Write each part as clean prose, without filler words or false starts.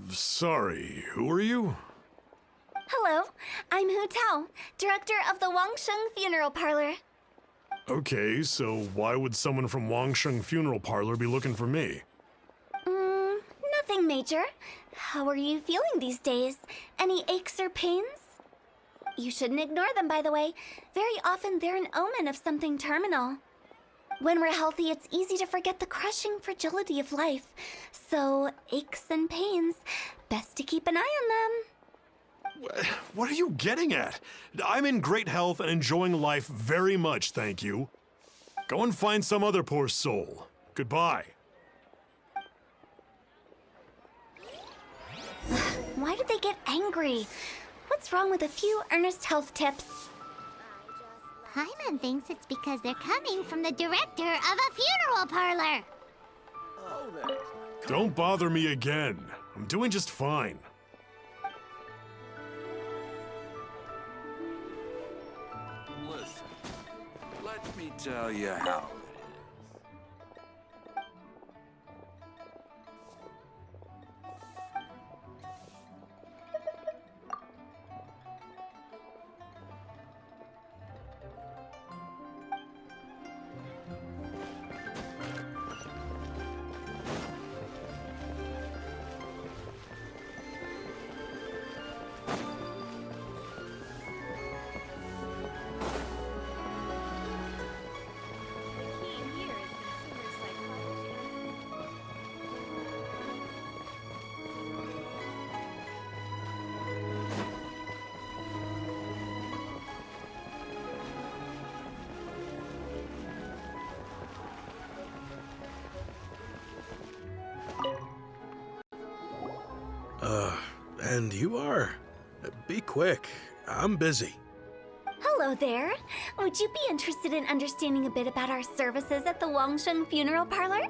Sorry, who are you? Hello, I'm Hu Tao, director of the Wangsheng Funeral Parlor. Okay, so why would someone from Wangsheng Funeral Parlor be looking for me? Nothing major. How are you feeling these days? Any aches or pains? You shouldn't ignore them, by the way. Very often they're an omen of something terminal. When we're healthy, it's easy to forget the crushing fragility of life. So, aches and pains, best to keep an eye on them. What are you getting at? I'm in great health and enjoying life very much, thank you. Go and find some other poor soul. Goodbye. Why did they get angry? What's wrong with a few earnest health tips? Hyman thinks it's because they're coming from the director of a funeral parlor. Don't bother me again. I'm doing just fine. Listen, let me tell you how it is. And you are? Be quick. I'm busy. Hello there. Would you be interested in understanding a bit about our services at the Wangsheng Funeral Parlor?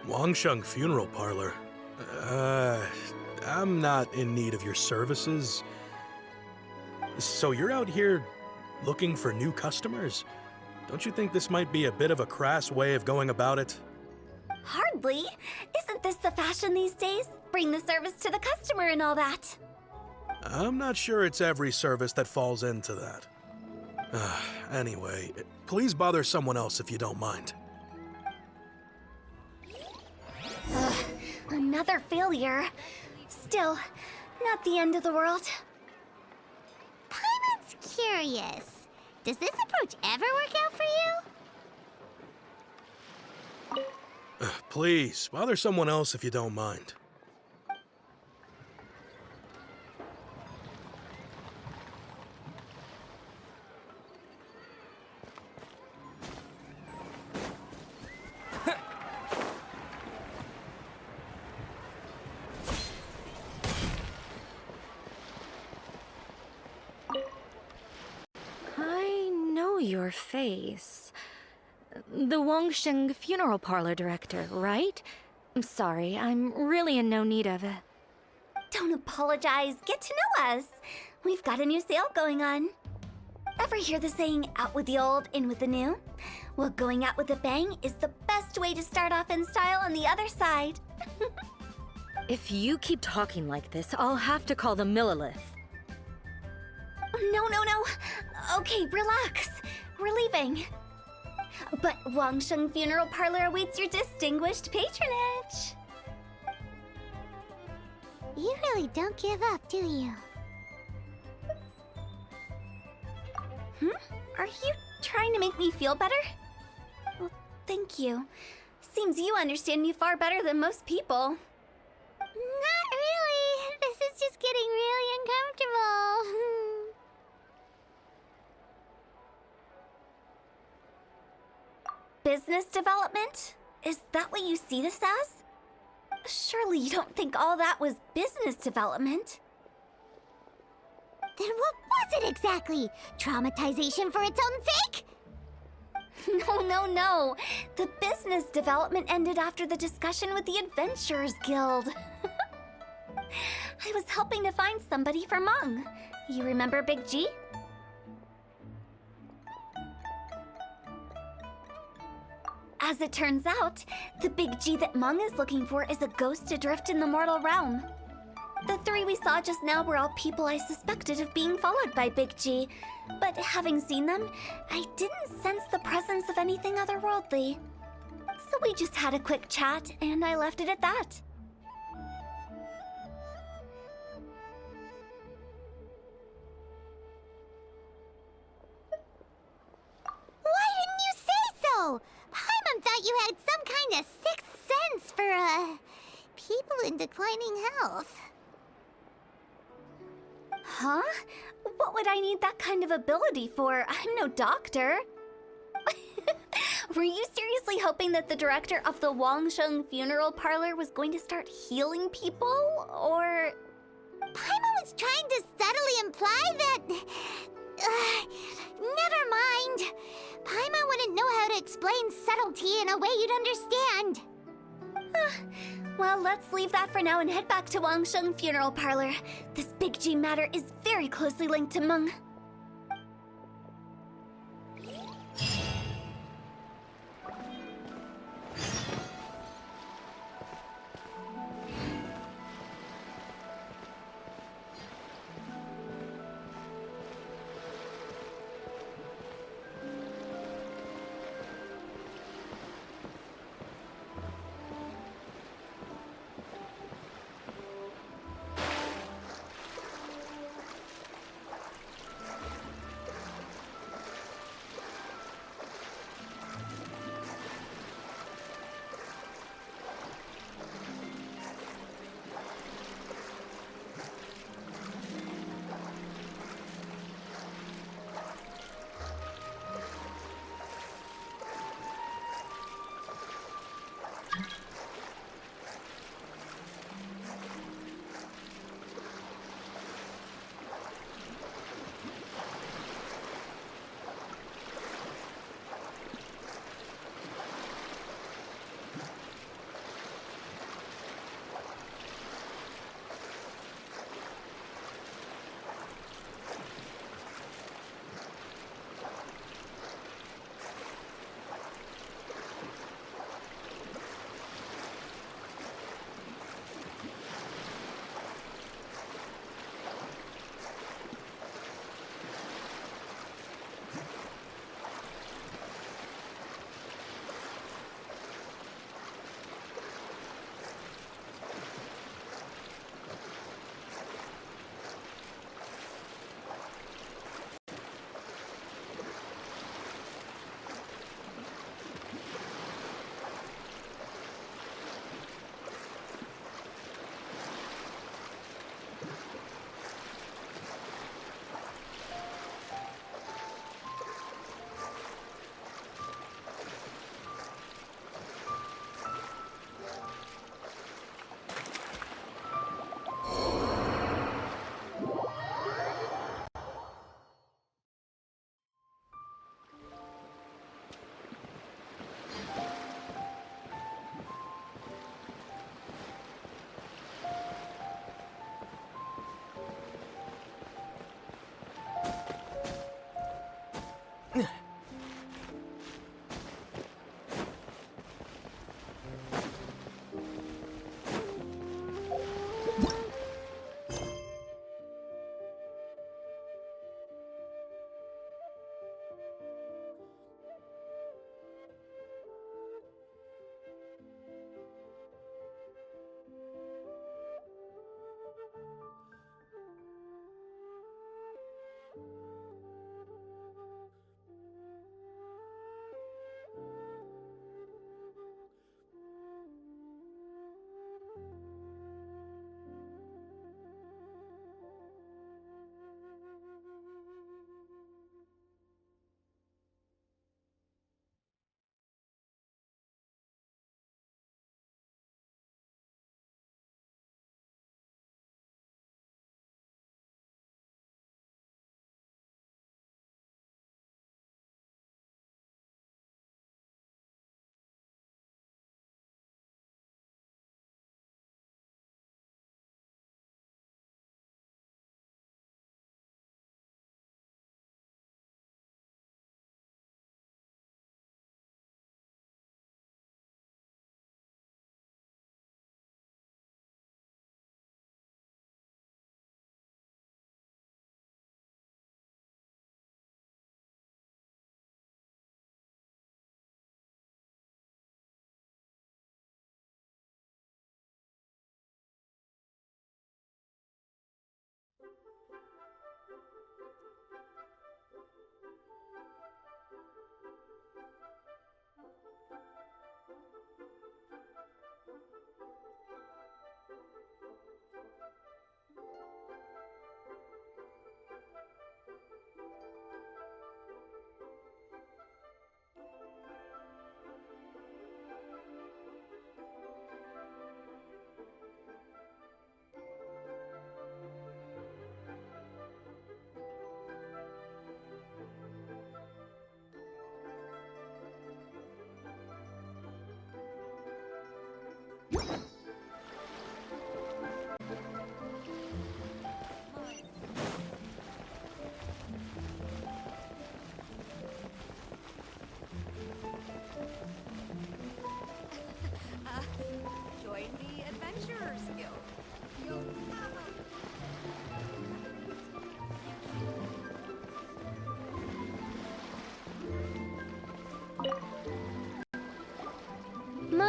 Wangsheng Funeral Parlor? I'm not in need of your services. So you're out here looking for new customers? Don't you think this might be a bit of a crass way of going about it? Hardly. Isn't this the fashion these days? Bring the service to the customer and all that. I'm not sure it's every service that falls into that. Anyway, please bother someone else if you don't mind. Another failure. Still, not the end of the world. Hyman's curious. Does this approach ever work out for you? Please, bother someone else if you don't mind. I know your face. The Wangsheng Funeral Parlor director, right? I'm sorry, I'm really in no need of it. Don't apologize. Get to know us. We've got a new sale going on. Ever hear the saying, out with the old, in with the new? Well, going out with a bang is the best way to start off in style on the other side. If you keep talking like this, I'll have to call the Millilith. No. Okay, relax. We're leaving. But Wangsheng Funeral Parlor awaits your distinguished patronage. You really don't give up, do you? Are you trying to make me feel better? Well, thank you. Seems you understand me far better than most people. Not really. This is just getting really uncomfortable. Business development? Is that what you see this as? Surely you don't think all that was business development. Then what was it exactly? Traumatization for its own sake? No. The business development ended after the discussion with the Adventurers Guild. I was helping to find somebody for Mung. You remember Big G? As it turns out, the big G that Mung is looking for is a ghost adrift in the mortal realm. The three we saw just now were all people I suspected of being followed by Big G, but having seen them, I didn't sense the presence of anything otherworldly. So we just had a quick chat, and I left it at that. Why didn't you say so? Paimon thought you had some kind of sixth sense for, people in declining health. Huh? What would I need that kind of ability for? I'm no doctor. Were you seriously hoping that the director of the Wangsheng funeral parlor was going to start healing people? Or... Paimon was trying to subtly imply that... never mind. Paimon wouldn't know how to explain subtlety in a way you'd understand. Well, let's leave that for now and head back to Wangsheng funeral parlor. This Big G matter is very closely linked to Meng.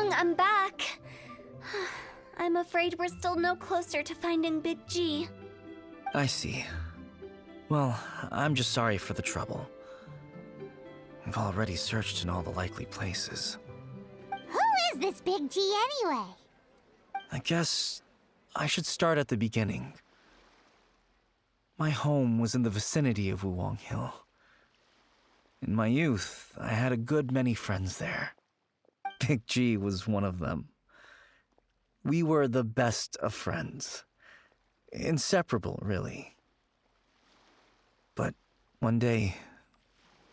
Chung, I'm back. I'm afraid we're still no closer to finding Big G. I see. Well, I'm just sorry for the trouble. We've already searched in all the likely places. Who is this Big G anyway? I guess I should start at the beginning. My home was in the vicinity of Wuwang Hill. In my youth, I had a good many friends there. Big G was one of them. We were the best of friends. Inseparable, really. But one day,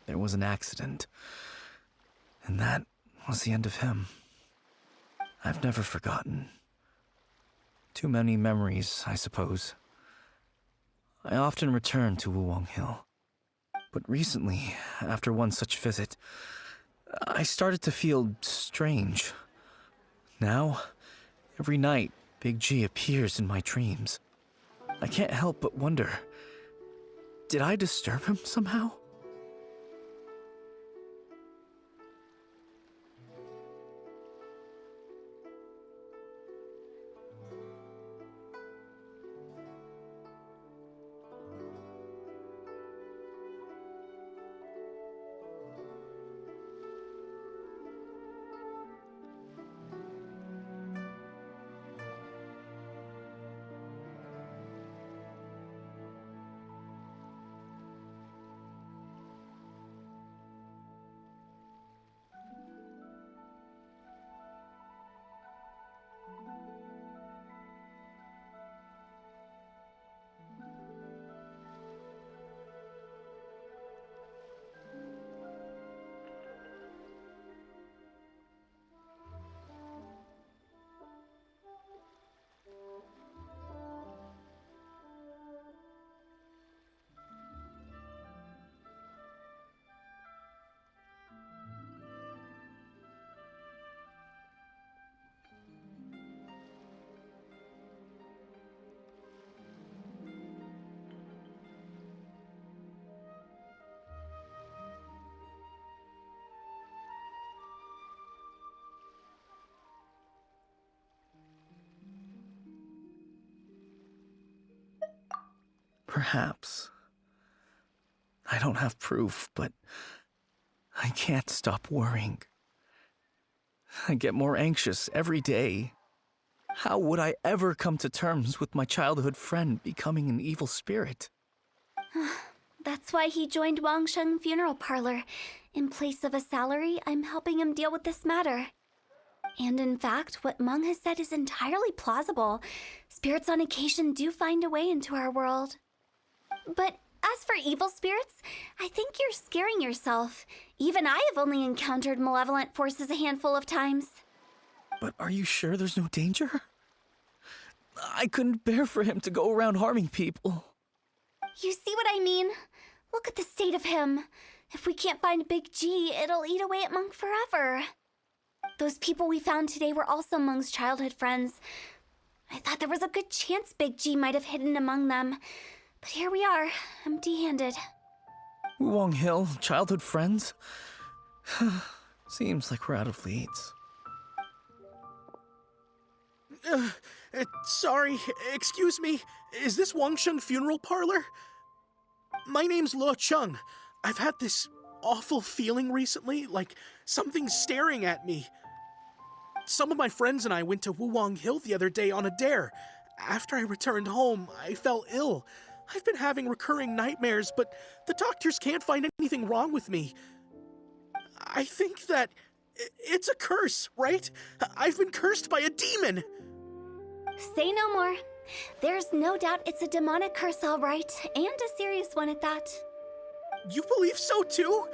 there was an accident. And that was the end of him. I've never forgotten. Too many memories, I suppose. I often return to Wuwang Hill. But recently, after one such visit, I started to feel strange. Now, every night, Big G appears in my dreams. I can't help but wonder, did I disturb him somehow? Perhaps. I don't have proof, but I can't stop worrying. I get more anxious every day. How would I ever come to terms with my childhood friend becoming an evil spirit? That's why he joined Wangsheng Funeral Parlor. In place of a salary, I'm helping him deal with this matter. And in fact, what Meng has said is entirely plausible. Spirits on occasion do find a way into our world. But as for evil spirits, I think you're scaring yourself. Even I have only encountered malevolent forces a handful of times. But are you sure there's no danger? I couldn't bear for him to go around harming people. You see what I mean? Look at the state of him. If we can't find Big G, it'll eat away at Monk forever. Those people we found today were also Meng's childhood friends. I thought there was a good chance Big G might have hidden among them. But here we are, empty-handed. Wuwang Hill, childhood friends? Seems like we're out of leads. Sorry, excuse me. Is this Wangsheng Funeral Parlor? My name's Luo Chung. I've had this awful feeling recently, like something's staring at me. Some of my friends and I went to Wuwang Hill the other day on a dare. After I returned home, I fell ill. I've been having recurring nightmares, but the doctors can't find anything wrong with me. I think that it's a curse, right? I've been cursed by a demon. Say no more. There's no doubt it's a demonic curse, all right, and a serious one at that. You believe so too?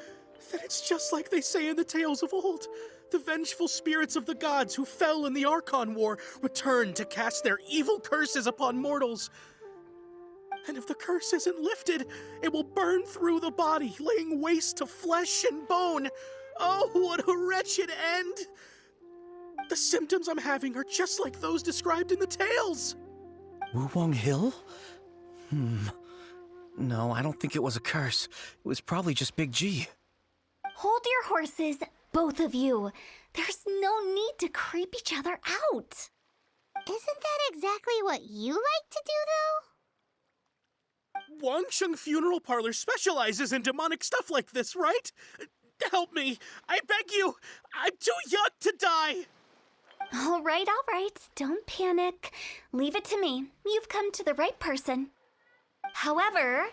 Then it's just like they say in the tales of old. The vengeful spirits of the gods who fell in the Archon War return to cast their evil curses upon mortals. And if the curse isn't lifted, it will burn through the body, laying waste to flesh and bone. Oh, what a wretched end! The symptoms I'm having are just like those described in the tales. Wuwang Hill? No, I don't think it was a curse. It was probably just Big G. Hold your horses, both of you. There's no need to creep each other out. Isn't that exactly what you like to do, though? Wangsheng Funeral Parlor specializes in demonic stuff like this, right? Help me. I beg you. I'm too young to die. All right. Don't panic. Leave it to me. You've come to the right person. However,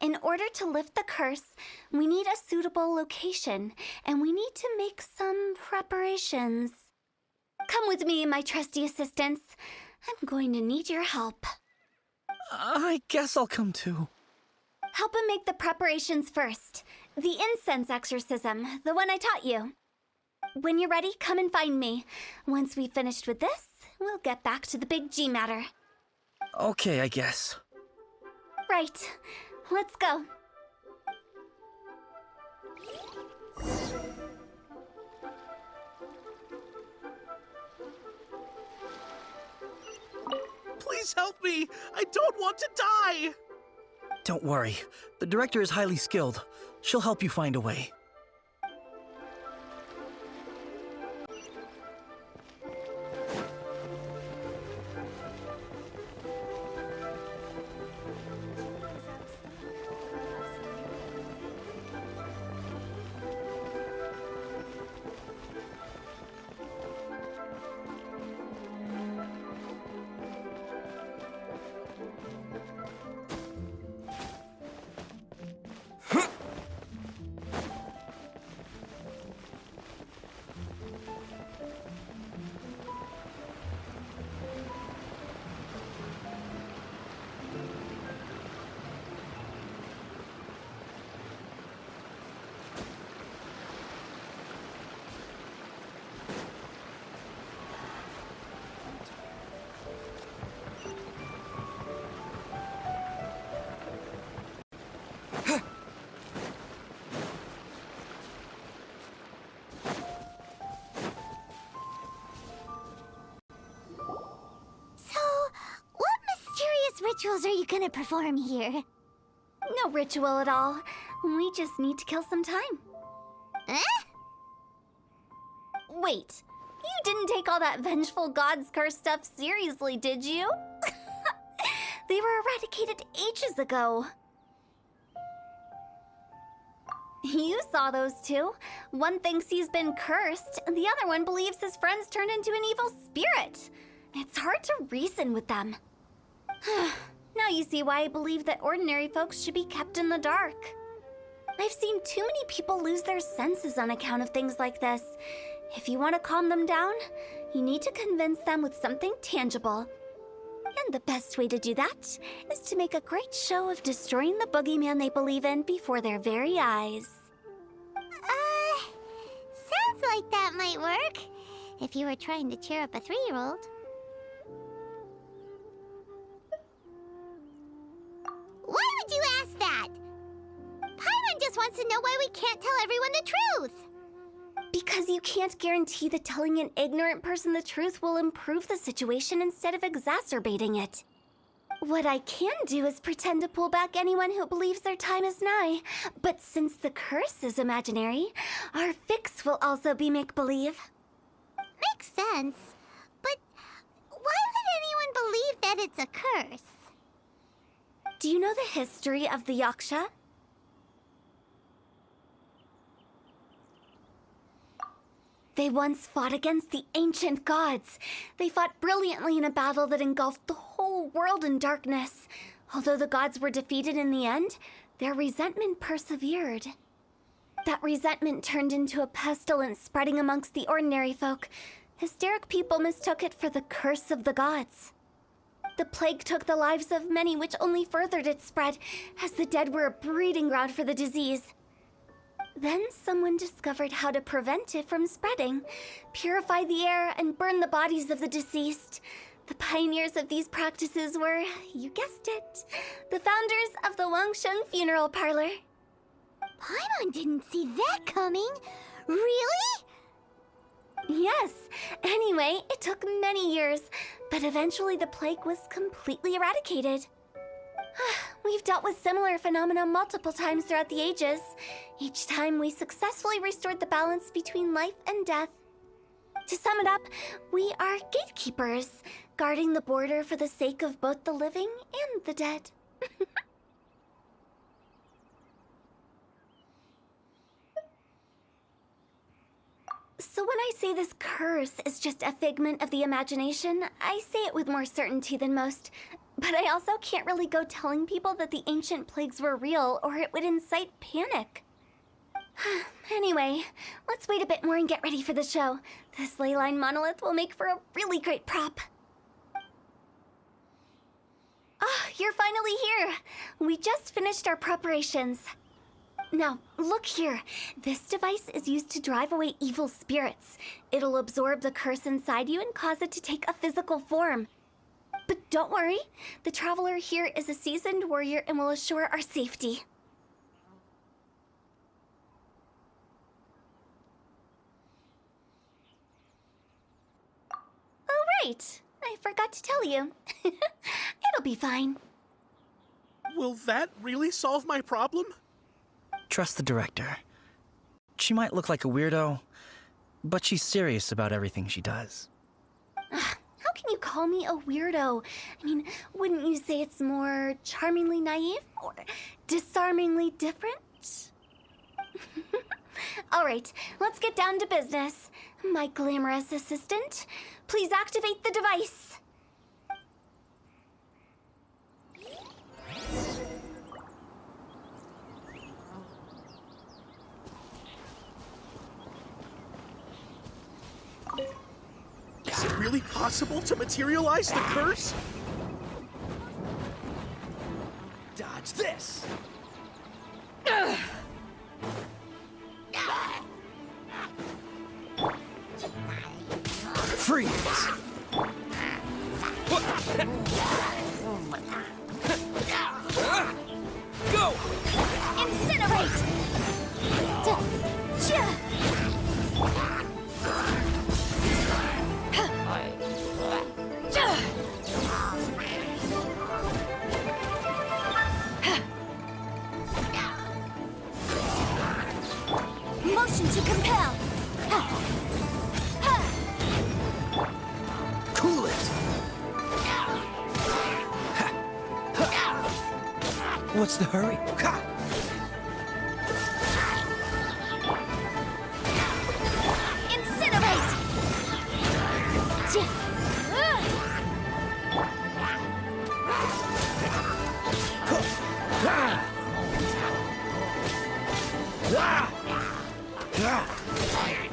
in order to lift the curse, we need a suitable location, and we need to make some preparations. Come with me, my trusty assistants. I'm going to need your help. I guess I'll come too. Help him make the preparations first. The incense exorcism, the one I taught you. When you're ready, come and find me. Once we've finished with this, we'll get back to the big G matter. Okay, I guess. Right. Let's go. Please help me. I don't want to die. Don't worry. The director is highly skilled. She'll help you find a way. Rituals are you gonna perform here? No ritual at all. We just need to kill some time. Eh? Wait, you didn't take all that vengeful God's curse stuff seriously, did you? They were eradicated ages ago. You saw those two. One thinks he's been cursed, and the other one believes his friends turned into an evil spirit. It's hard to reason with them. Now you see why I believe that ordinary folks should be kept in the dark. I've seen too many people lose their senses on account of things like this. If you want to calm them down, you need to convince them with something tangible. And the best way to do that is to make a great show of destroying the boogeyman they believe in before their very eyes. Sounds like that might work. If you were trying to cheer up a 3-year-old. Why would you ask that? Paimon just wants to know why we can't tell everyone the truth. Because you can't guarantee that telling an ignorant person the truth will improve the situation instead of exacerbating it. What I can do is pretend to pull back anyone who believes their time is nigh. But since the curse is imaginary, our fix will also be make-believe. Makes sense. But why would anyone believe that it's a curse? Do you know the history of the Yaksha? They once fought against the ancient gods. They fought brilliantly in a battle that engulfed the whole world in darkness. Although the gods were defeated in the end, their resentment persevered. That resentment turned into a pestilence spreading amongst the ordinary folk. Hysteric people mistook it for the curse of the gods. The plague took the lives of many, which only furthered its spread, as the dead were a breeding ground for the disease. Then someone discovered how to prevent it from spreading, purify the air, and burn the bodies of the deceased. The pioneers of these practices were, you guessed it, the founders of the Wangsheng Funeral Parlor. Paimon didn't see that coming. Really? Yes. Anyway, it took many years, but eventually the plague was completely eradicated. We've dealt with similar phenomena multiple times throughout the ages. Each time we successfully restored the balance between life and death. To sum it up, we are gatekeepers, guarding the border for the sake of both the living and the dead. So when I say this curse is just a figment of the imagination, I say it with more certainty than most. But I also can't really go telling people that the ancient plagues were real, or it would incite panic. Anyway, let's wait a bit more and get ready for the show. This ley line monolith will make for a really great prop. Ah, you're finally here! We just finished our preparations. Now, look here. This device is used to drive away evil spirits. It'll absorb the curse inside you and cause it to take a physical form. But don't worry, the traveler here is a seasoned warrior and will assure our safety. Oh, right. I forgot to tell you. It'll be fine. Will that really solve my problem? Trust the director. She might look like a weirdo, but she's serious about everything she does. How can you call me a weirdo? I mean, wouldn't you say it's more charmingly naive or disarmingly different? All right, let's get down to business. My glamorous assistant, please activate the device. Is it really possible to materialize the curse? Dodge this! Freeze! Go! Incinerate! Motion to compel! Cool it! What's the hurry? Incinerate!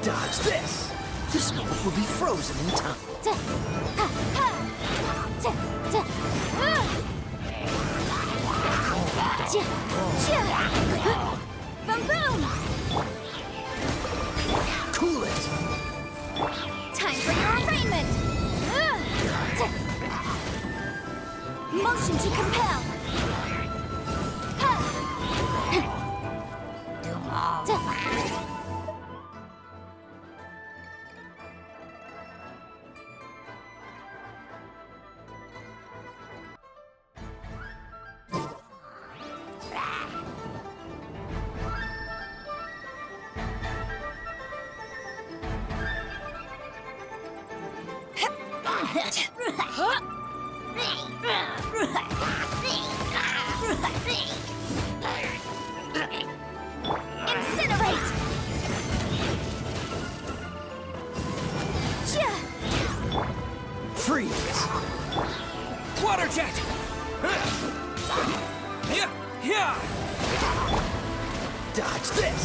Dodge this! The snow will be frozen in time. Boom boom! Cool it! Time for your arraignment! Motion to compel! Incinerate! Freeze! Water jet! Dodge this!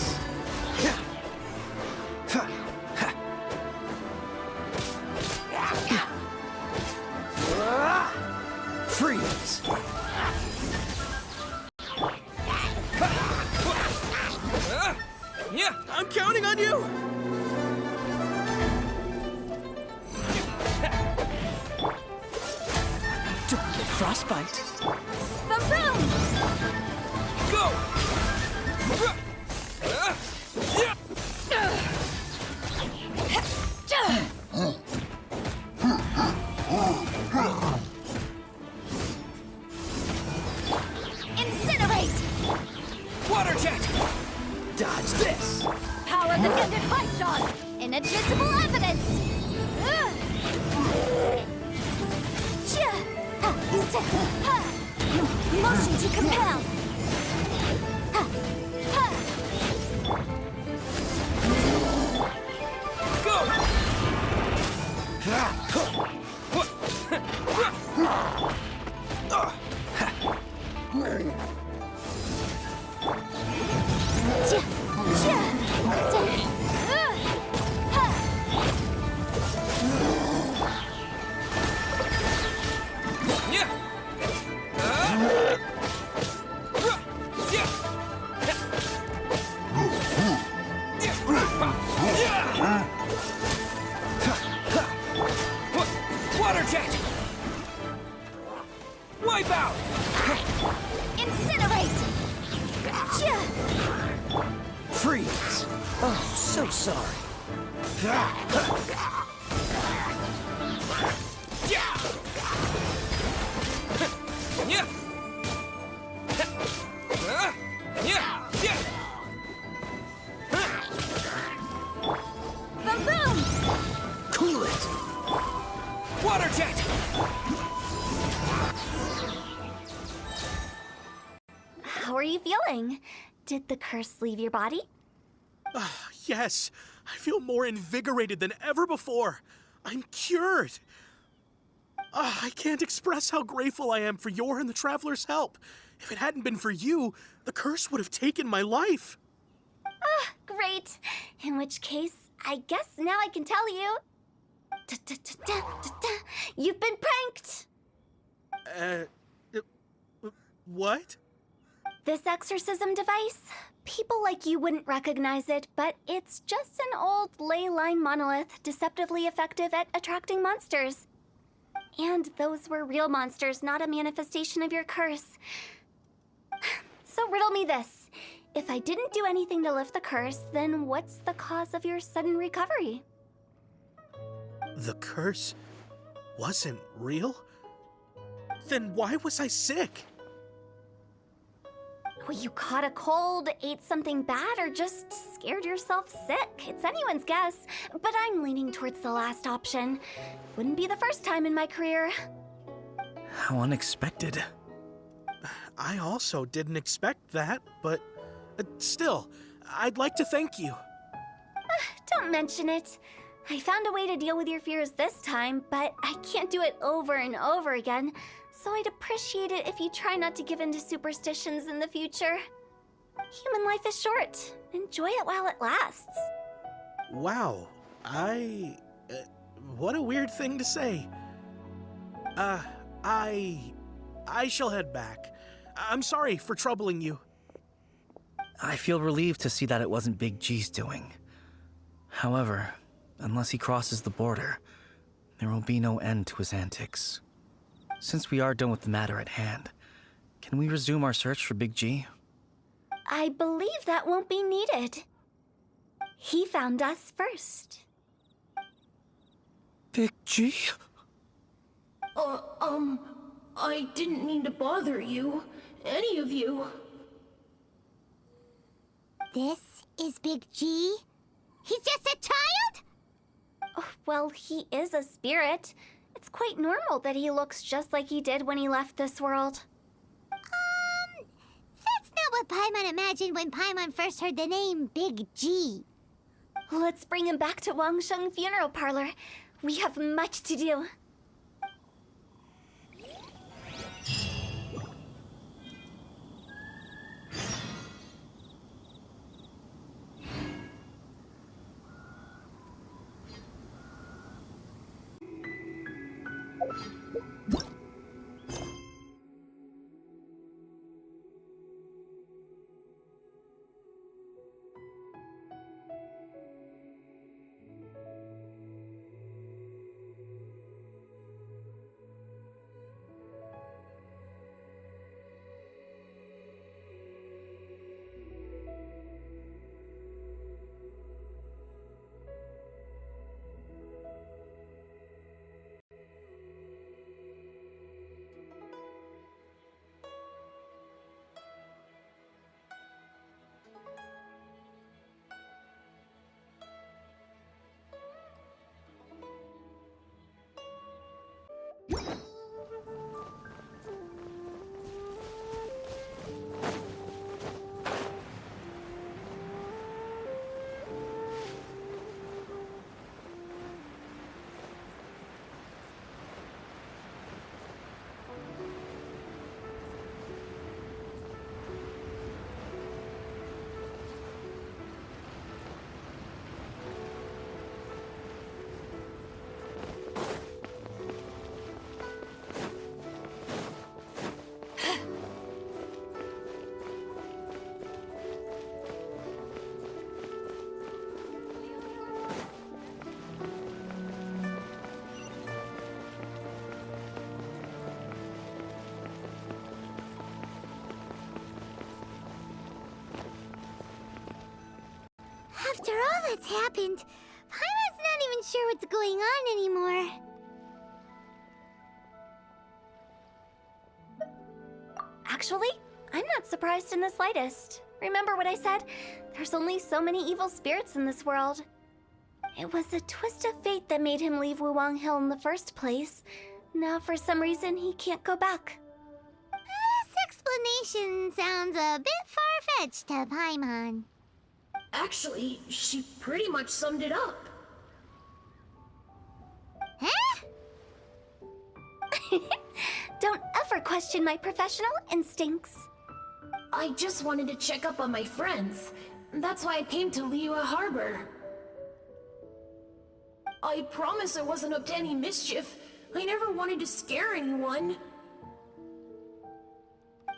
Freeze! I'm counting on you! Don't get frostbite. Boom boom! Go! Incinerate! Water jet! Dodge this! Power the desert bison! Inadmissible evidence! Motion to compel! Water jet! Wipe out! Incinerate! Freeze! Oh, so sorry. Boom! Cool it! Water jet! How are you feeling? Did the curse leave your body? Yes, I feel more invigorated than ever before. I'm cured. I can't express how grateful I am for your and the Traveler's help. If it hadn't been for you, the curse would have taken my life. Great. In which case, I guess now I can tell you. You've been pranked! What? This exorcism device, people like you wouldn't recognize it, but it's just an old ley line monolith deceptively effective at attracting monsters. And those were real monsters, not a manifestation of your curse. So riddle me this. If I didn't do anything to lift the curse, then what's the cause of your sudden recovery? The curse wasn't real? Then why was I sick? Well, you caught a cold, ate something bad, or just scared yourself sick. It's anyone's guess, but I'm leaning towards the last option. Wouldn't be the first time in my career. How unexpected. I also didn't expect that, but still, I'd like to thank you. Don't mention it. I found a way to deal with your fears this time, but I can't do it over and over again, so I'd appreciate it if you try not to give in to superstitions in the future. Human life is short. Enjoy it while it lasts. Wow, what a weird thing to say. I shall head back. I'm sorry for troubling you. I feel relieved to see that it wasn't Big G's doing. However, unless he crosses the border, there will be no end to his antics. Since we are done with the matter at hand, can we resume our search for Big G? I believe that won't be needed. He found us first. Big G? I didn't mean to bother you. Any of you. This is Big G? He's just a child? Oh, well, he is a spirit. It's quite normal that he looks just like he did when he left this world. That's not what Paimon imagined when Paimon first heard the name Big G. Let's bring him back to Wangsheng Funeral Parlor. We have much to do. After all that's happened, Paimon's not even sure what's going on anymore. Actually, I'm not surprised in the slightest. Remember what I said? There's only so many evil spirits in this world. It was a twist of fate that made him leave Wuwang Hill in the first place. Now, for some reason, he can't go back. This explanation sounds a bit far-fetched to Paimon. Actually, she pretty much summed it up. Huh? Don't ever question my professional instincts. I just wanted to check up on my friends. That's why I came to Liyue Harbor. I promise I wasn't up to any mischief. I never wanted to scare anyone.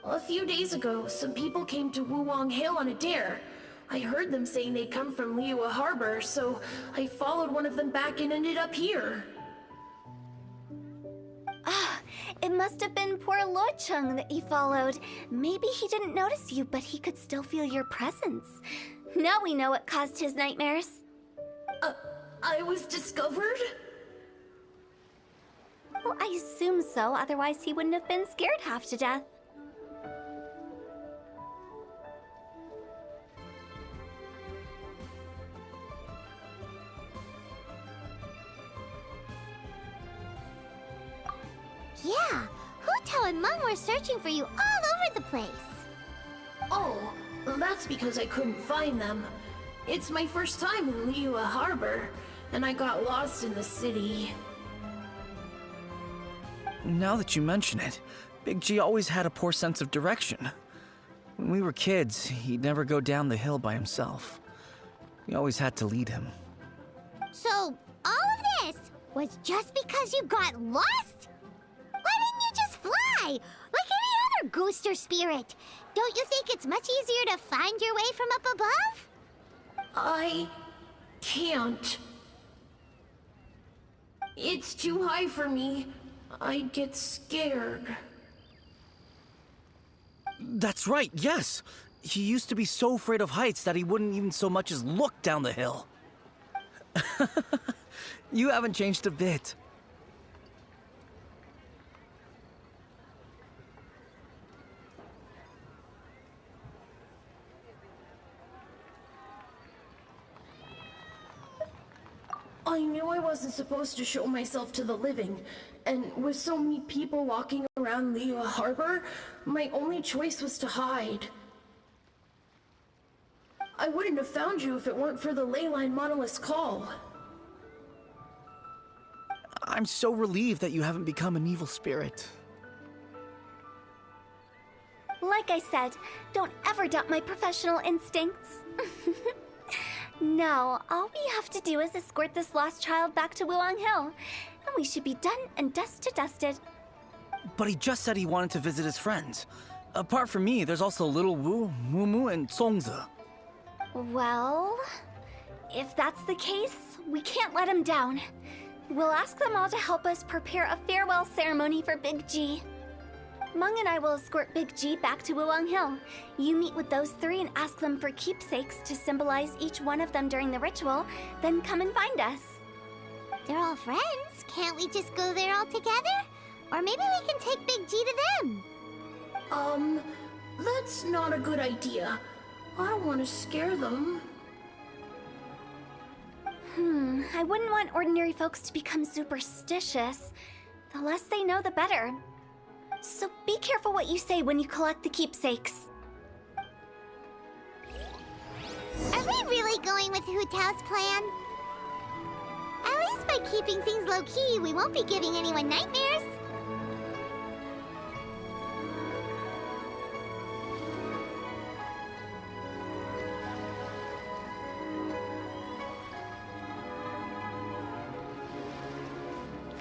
A few days ago, some people came to Wuwang Hill on a dare. I heard them saying they'd come from Liyue Harbor, so I followed one of them back and ended up here. Ah, it must have been poor Lo Chung that you followed. Maybe he didn't notice you, but he could still feel your presence. Now we know what caused his nightmares. I was discovered? Well, I assume so, otherwise he wouldn't have been scared half to death. Yeah, Hu Tao and Meng were searching for you all over the place. Oh, that's because I couldn't find them. It's my first time in Liyue Harbor, and I got lost in the city. Now that you mention it, Big G always had a poor sense of direction. When we were kids, he'd never go down the hill by himself. We always had to lead him. So, all of this was just because you got lost? Why didn't you just fly? Like any other ghost or spirit? Don't you think it's much easier to find your way from up above? I can't. It's too high for me. I'd get scared. That's right, yes! He used to be so afraid of heights that he wouldn't even so much as look down the hill. You haven't changed a bit. I knew I wasn't supposed to show myself to the living, and with so many people walking around Liyue Harbor, my only choice was to hide. I wouldn't have found you if it weren't for the Leyline Monolith's call. I'm so relieved that you haven't become an evil spirit. Like I said, don't ever doubt my professional instincts. Now, all we have to do is escort this lost child back to Wuwang Hill, and we should be done and dusted. But he just said he wanted to visit his friends. Apart from me, there's also Little Wu, Mumu, and Songzi. Well, if that's the case, we can't let him down. We'll ask them all to help us prepare a farewell ceremony for Big G. Meng and I will escort Big G back to Wuwang Hill. You meet with those three and ask them for keepsakes to symbolize each one of them during the ritual, then come and find us. They're all friends. Can't we just go there all together? Or maybe we can take Big G to them. That's not a good idea. I don't want to scare them. I wouldn't want ordinary folks to become superstitious. The less they know, the better. So be careful what you say when you collect the keepsakes. Are we really going with Hu Tao's plan? At least by keeping things low-key, we won't be giving anyone nightmares.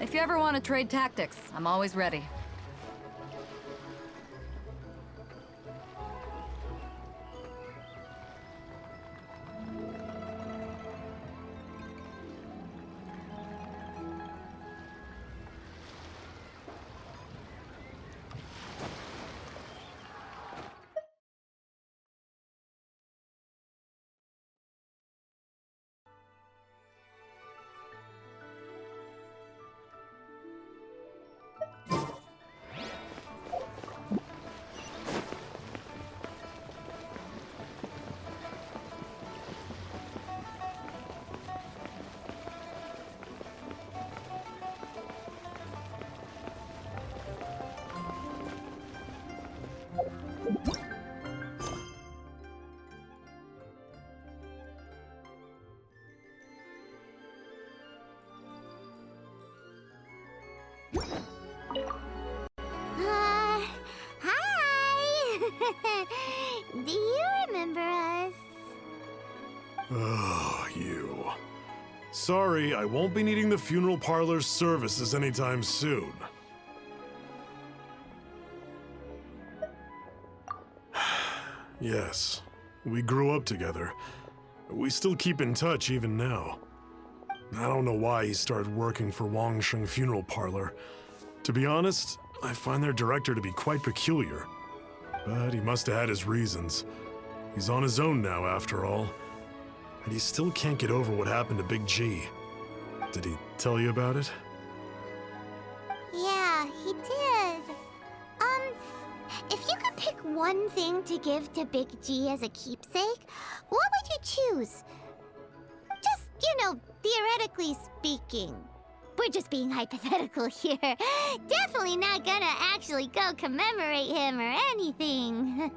If you ever want to trade tactics, I'm always ready. Oh, you. Sorry, I won't be needing the funeral parlor's services anytime soon. Yes, we grew up together. We still keep in touch even now. I don't know why he started working for Wangsheng Funeral Parlor. To be honest, I find their director to be quite peculiar. But he must have had his reasons. He's on his own now, after all. And he still can't get over what happened to Big G. Did he tell you about it? Yeah, he did. If you could pick one thing to give to Big G as a keepsake, what would you choose? Just, theoretically speaking. We're just being hypothetical here. Definitely not gonna actually go commemorate him or anything.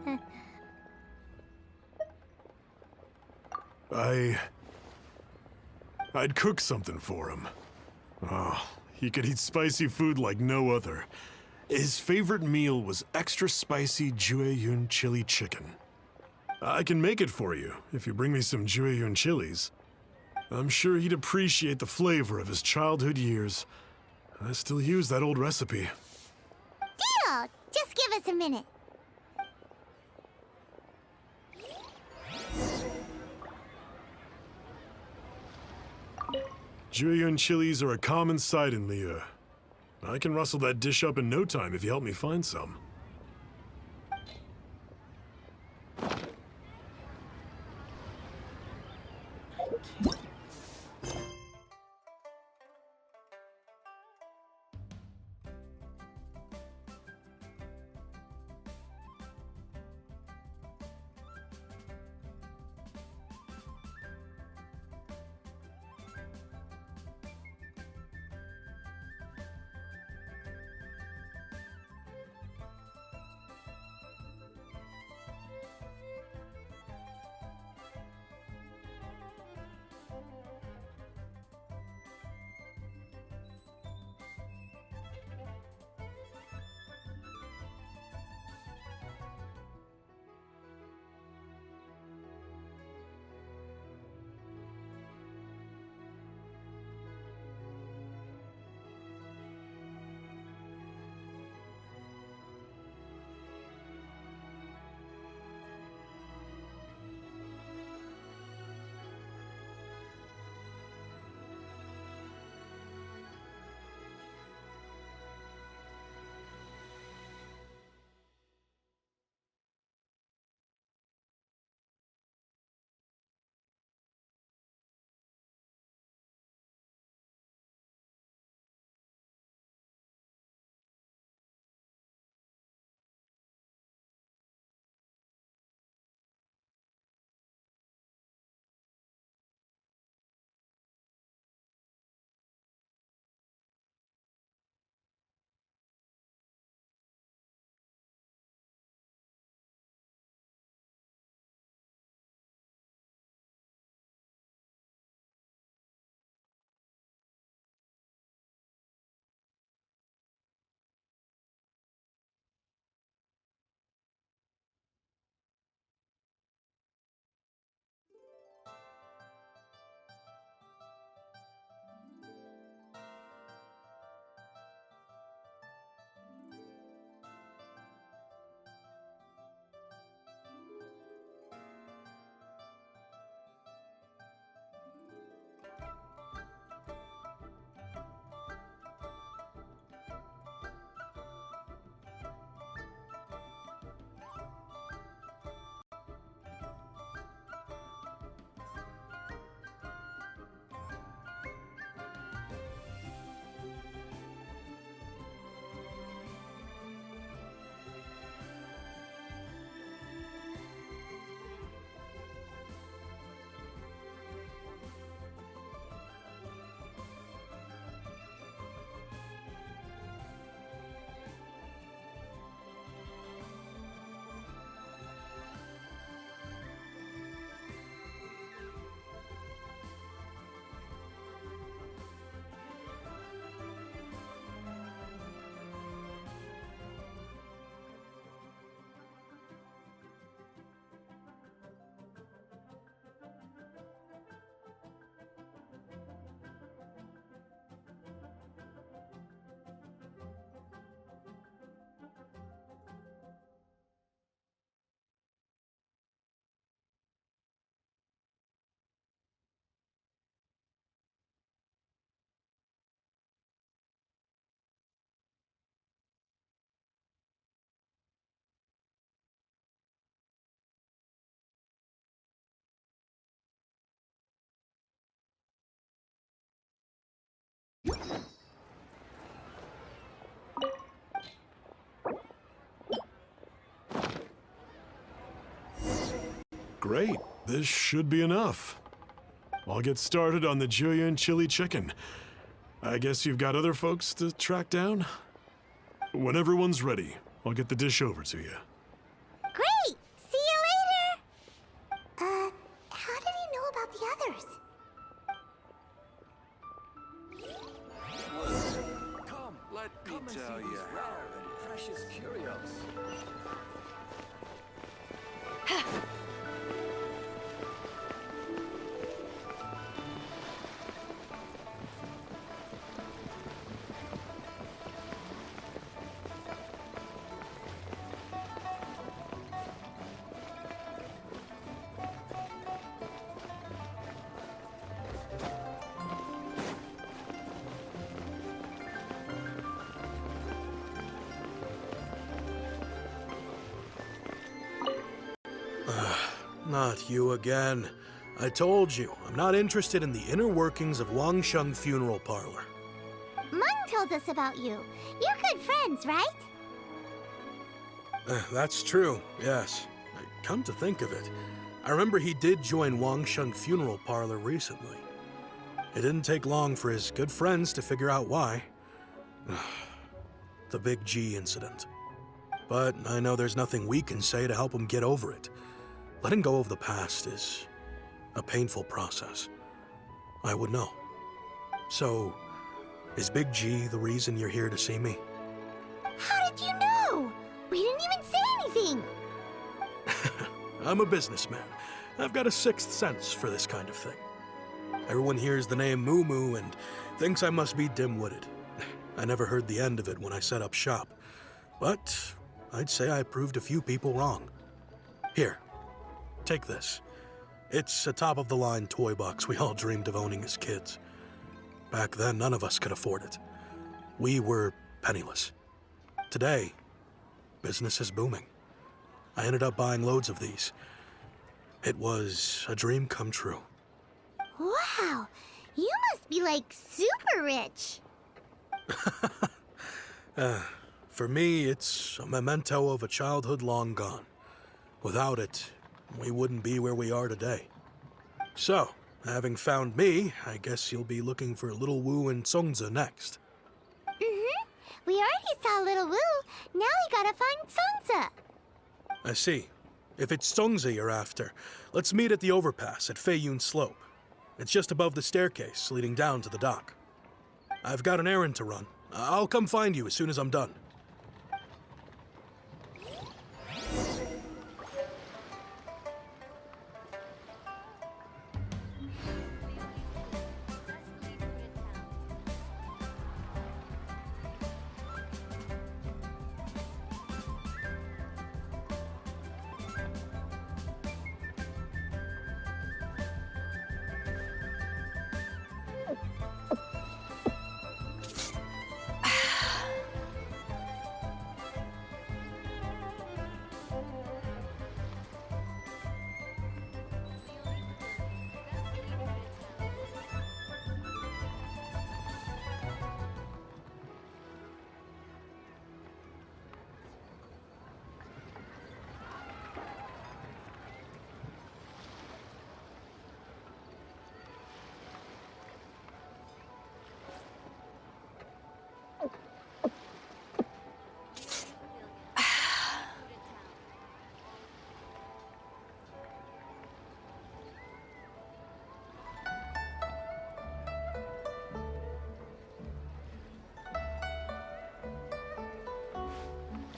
I'd cook something for him. Oh, he could eat spicy food like no other. His favorite meal was extra spicy Jueyun chili chicken. I can make it for you if you bring me some Jueyun chilies. I'm sure he'd appreciate the flavor of his childhood years. I still use that old recipe. Deal! Just give us a minute. Jueyun chilies are a common sight in Liyue. I can rustle that dish up in no time if you help me find some. Great. This should be enough. I'll get started on the Julian chili chicken. I guess you've got other folks to track down? When everyone's ready, I'll get the dish over to you. Great! See you later! How did he know about the others? Let me tell you how. Precious curios. Not you again. I told you, I'm not interested in the inner workings of Wangsheng Funeral Parlor. Mung told us about you. You're good friends, right? That's true, yes. Come to think of it, I remember he did join Wangsheng Funeral Parlor recently. It didn't take long for his good friends to figure out why. The Big G incident. But I know there's nothing we can say to help him get over it. Letting go of the past is a painful process. I would know. So, is Big G the reason you're here to see me? How did you know? We didn't even say anything. I'm a businessman. I've got a sixth sense for this kind of thing. Everyone hears the name Moo Moo and thinks I must be dim-witted. I never heard the end of it when I set up shop. But I'd say I proved a few people wrong. Here, take this. It's a top-of-the-line toy box we all dreamed of owning as kids. Back then, none of us could afford it. We were penniless. Today, business is booming. I ended up buying loads of these. It was a dream come true. Wow, you must be like super rich. For me, it's a memento of a childhood long gone. Without it, we wouldn't be where we are today. So, having found me, I guess you'll be looking for Little Wu and Songza next. We already saw Little Wu. Now we gotta find Songza. I see. If it's Songza you're after, let's meet at the overpass at Feiyun Slope. It's just above the staircase leading down to the dock. I've got an errand to run. I'll come find you as soon as I'm done.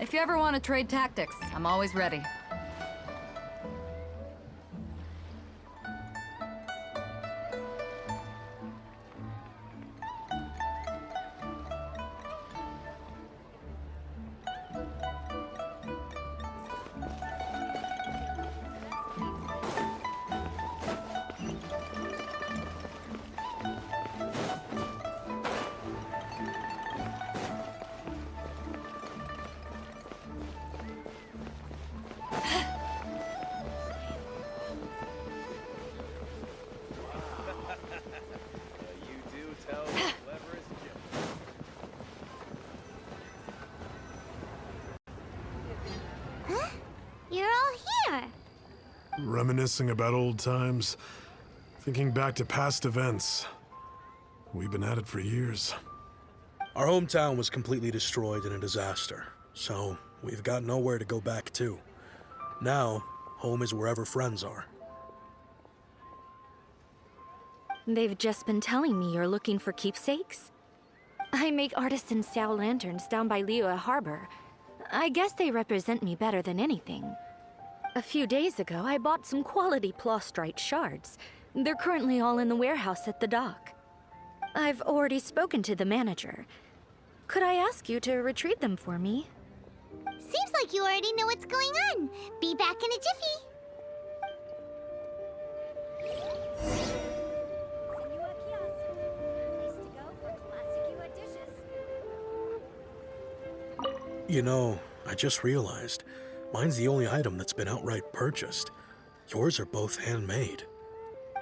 If you ever want to trade tactics, I'm always ready. reminiscing about old times, thinking back to past events. We've been at it for years. Our hometown was completely destroyed in a disaster, so we've got nowhere to go back to. Now, home is wherever friends are. They've just been telling me you're looking for keepsakes? I make artisan Sao lanterns down by Liyue Harbor. I guess they represent me better than anything. A few days ago, I bought some quality plastrite shards. They're currently all in the warehouse at the dock. I've already spoken to the manager. Could I ask you to retrieve them for me? Seems like you already know what's going on. Be back in a jiffy. You know, I just realized, mine's the only item that's been outright purchased. Yours are both handmade.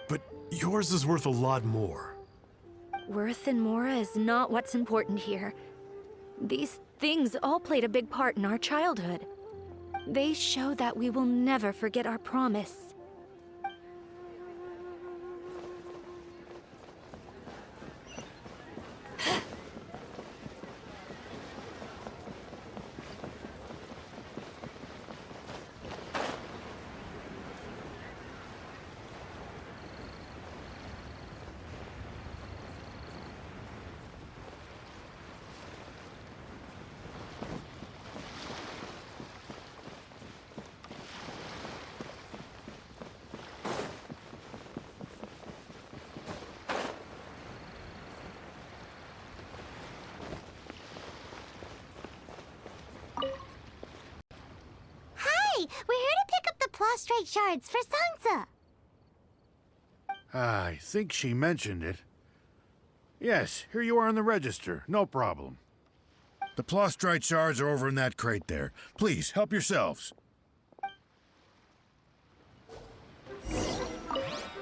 But yours is worth a lot more. Worth and more is not what's important here. These things all played a big part in our childhood. They show that we will never forget our promise. We're here to pick up the plastrite shards for Sansa. I think she mentioned it. Yes, here you are on the register. No problem. The plastrite shards are over in that crate there. Please, help yourselves.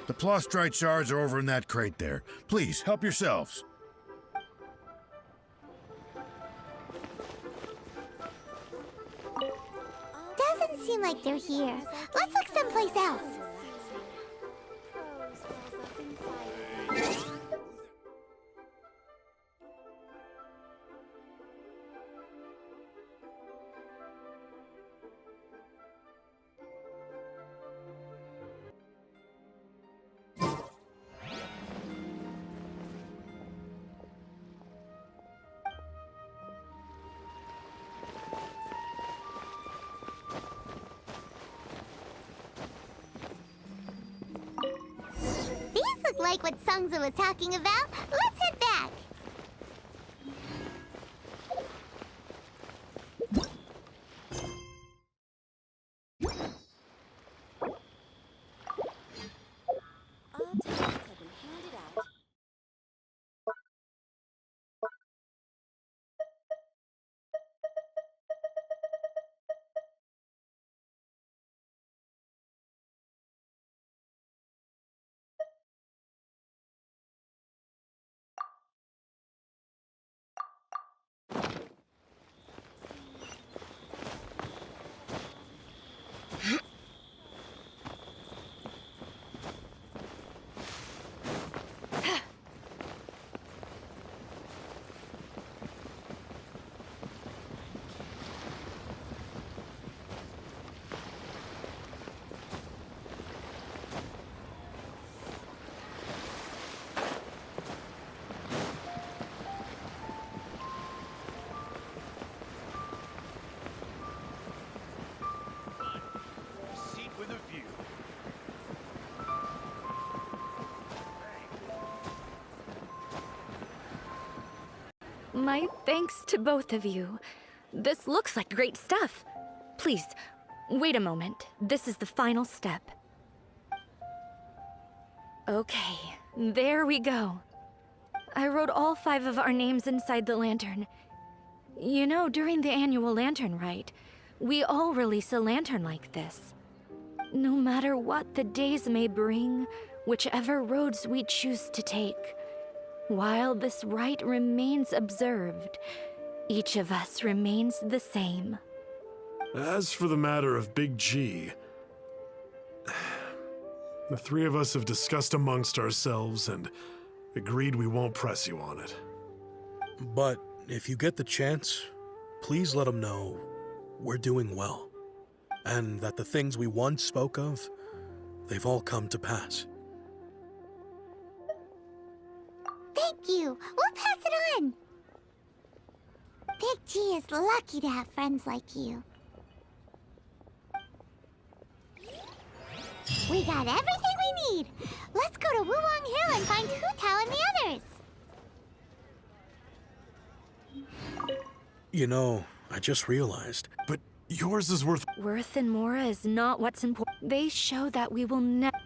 The plastrite shards are over in that crate there. Please, help yourselves. Doesn't seem like they're here. Let's look someplace else. These look like what Sungza was talking about. Let's head back. Seat with a view. My thanks to both of you. This looks like great stuff. Please, wait a moment. This is the final step. Okay, there we go. I wrote all 5 of our names inside the lantern. You know, during the annual lantern rite, we all release a lantern like this. No matter what the days may bring, whichever roads we choose to take, while this rite remains observed, each of us remains the same. As for the matter of Big G, The three of us have discussed amongst ourselves and agreed we won't press you on it. But if you get the chance, please let them know we're doing well, and that the things we once spoke of, they've all come to pass. Thank you. We'll pass it on. Big G is lucky to have friends like you. We got everything we need. Let's go to Wulong Hill and find Hu Tao and the others. You know, I just realized. But yours is worth... Worth and Mora is not what's important. They show that we will never.